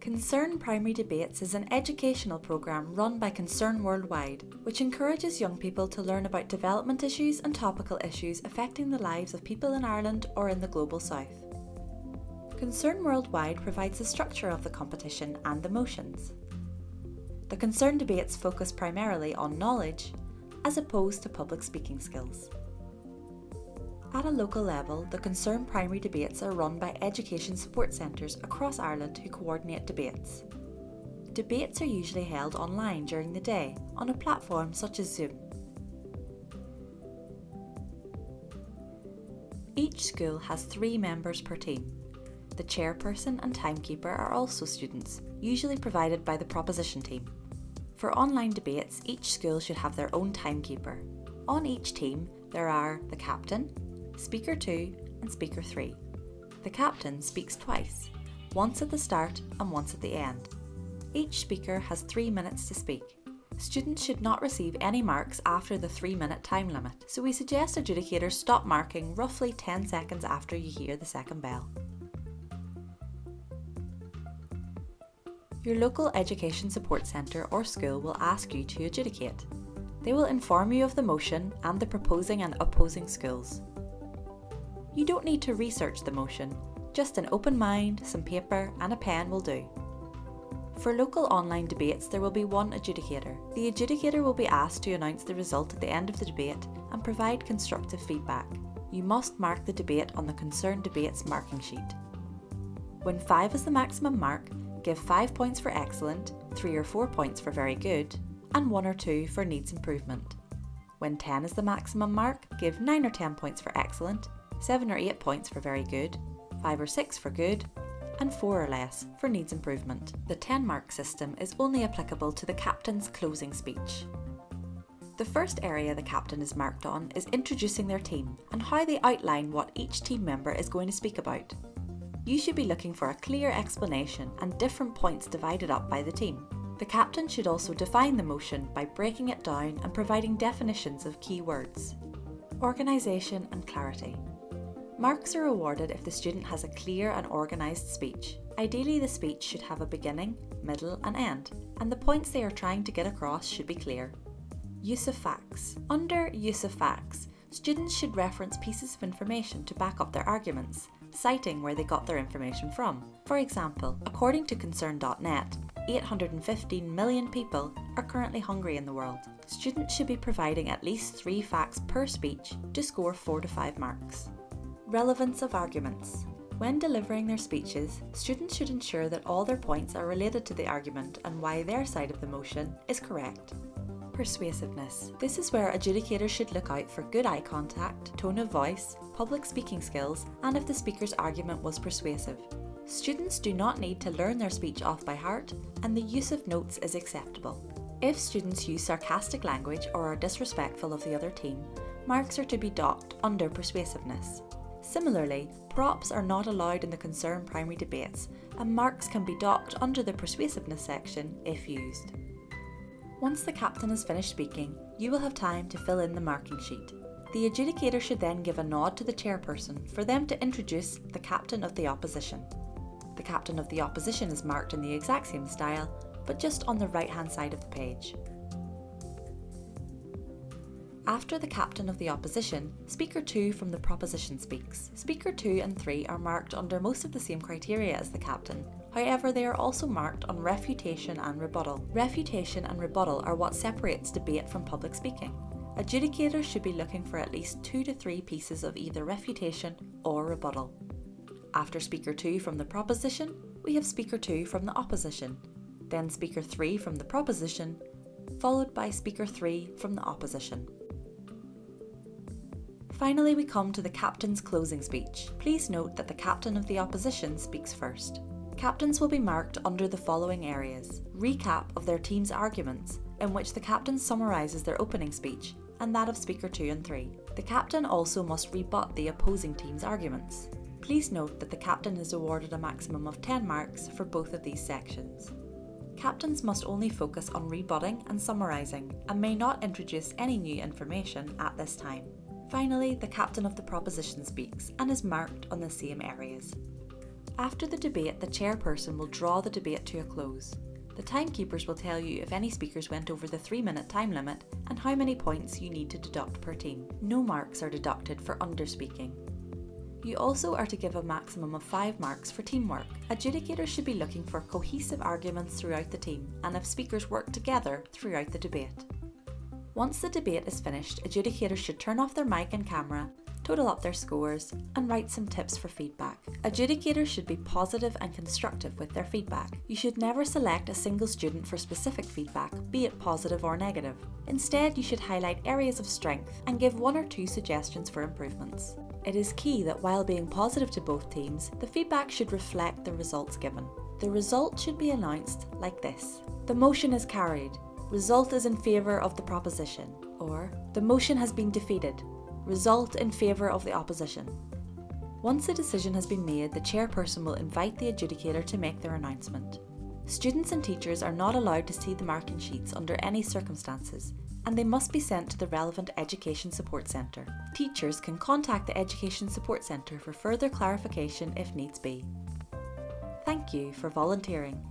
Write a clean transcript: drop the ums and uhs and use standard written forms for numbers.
Concern Primary Debates is an educational programme run by Concern Worldwide, which encourages young people to learn about development issues and topical issues affecting the lives of people in Ireland or in the Global South. Concern Worldwide provides the structure of the competition and the motions. The Concern Debates focus primarily on knowledge, as opposed to public speaking skills. At a local level, the Concern Primary Debates are run by education support centres across Ireland who coordinate debates. Debates are usually held online during the day on a platform such as Zoom. Each school has 3 members per team. The chairperson and timekeeper are also students, usually provided by the proposition team. For online debates, each school should have their own timekeeper. On each team, there are the captain, Speaker 2 and Speaker 3. The captain speaks twice, once at the start and once at the end. Each speaker has 3 minutes to speak. Students should not receive any marks after the 3-minute time limit, so we suggest adjudicators stop marking roughly 10 seconds after you hear the second bell. Your local education support centre or school will ask you to adjudicate. They will inform you of the motion and the proposing and opposing schools. You don't need to research the motion, just an open mind, some paper and a pen will do. For local online debates there will be one adjudicator. The adjudicator will be asked to announce the result at the end of the debate and provide constructive feedback. You must mark the debate on the Concern Debates marking sheet. When 5 is the maximum mark, give 5 points for excellent, 3 or 4 points for very good, and 1 or 2 for needs improvement. When 10 is the maximum mark, give 9 or 10 points for excellent, 7 or 8 points for very good, 5 or 6 for good, and 4 or less for needs improvement. The 10-mark system is only applicable to the captain's closing speech. The first area the captain is marked on is introducing their team and how they outline what each team member is going to speak about. You should be looking for a clear explanation and different points divided up by the team. The captain should also define the motion by breaking it down and providing definitions of key words. Organisation and clarity. Marks are awarded if the student has a clear and organised speech. Ideally, the speech should have a beginning, middle and end, and the points they are trying to get across should be clear. Use of facts. Under use of facts, students should reference pieces of information to back up their arguments, citing where they got their information from. For example, according to Concern.net, 815 million people are currently hungry in the world. Students should be providing at least 3 facts per speech to score 4 to 5 marks. Relevance of arguments. When delivering their speeches, students should ensure that all their points are related to the argument and why their side of the motion is correct. Persuasiveness. This is where adjudicators should look out for good eye contact, tone of voice, public speaking skills, and if the speaker's argument was persuasive. Students do not need to learn their speech off by heart, and the use of notes is acceptable. If students use sarcastic language or are disrespectful of the other team, marks are to be docked under persuasiveness. Similarly, props are not allowed in the Concern Primary Debates, and marks can be docked under the persuasiveness section if used. Once the captain has finished speaking, you will have time to fill in the marking sheet. The adjudicator should then give a nod to the chairperson for them to introduce the captain of the opposition. The captain of the opposition is marked in the exact same style, but just on the right-hand side of the page. After the captain of the opposition, Speaker 2 from the proposition speaks. Speaker 2 and 3 are marked under most of the same criteria as the captain. However, they are also marked on refutation and rebuttal. Refutation and rebuttal are what separates debate from public speaking. Adjudicators should be looking for at least 2 to 3 pieces of either refutation or rebuttal. After Speaker 2 from the proposition, we have Speaker 2 from the opposition, then Speaker 3 from the proposition, followed by Speaker 3 from the opposition. Finally, we come to the captain's closing speech. Please note that the captain of the opposition speaks first. Captains will be marked under the following areas: recap of their team's arguments, in which the captain summarises their opening speech, and that of Speaker 2 and 3. The captain also must rebut the opposing team's arguments. Please note that the captain is awarded a maximum of 10 marks for both of these sections. Captains must only focus on rebutting and summarising, and may not introduce any new information at this time. Finally, the captain of the proposition speaks and is marked on the same areas. After the debate, the chairperson will draw the debate to a close. The timekeepers will tell you if any speakers went over the 3-minute time limit and how many points you need to deduct per team. No marks are deducted for underspeaking. You also are to give a maximum of 5 marks for teamwork. Adjudicators should be looking for cohesive arguments throughout the team and if speakers work together throughout the debate. Once the debate is finished, adjudicators should turn off their mic and camera, total up their scores, and write some tips for feedback. Adjudicators should be positive and constructive with their feedback. You should never select a single student for specific feedback, be it positive or negative. Instead, you should highlight areas of strength and give 1 or 2 suggestions for improvements. It is key that while being positive to both teams, the feedback should reflect the results given. The result should be announced like this: the motion is carried. Result is in favour of the proposition. Or, the motion has been defeated. Result in favour of the opposition. Once a decision has been made, the chairperson will invite the adjudicator to make their announcement. Students and teachers are not allowed to see the marking sheets under any circumstances, and they must be sent to the relevant Education Support Centre. Teachers can contact the Education Support Centre for further clarification if needs be. Thank you for volunteering.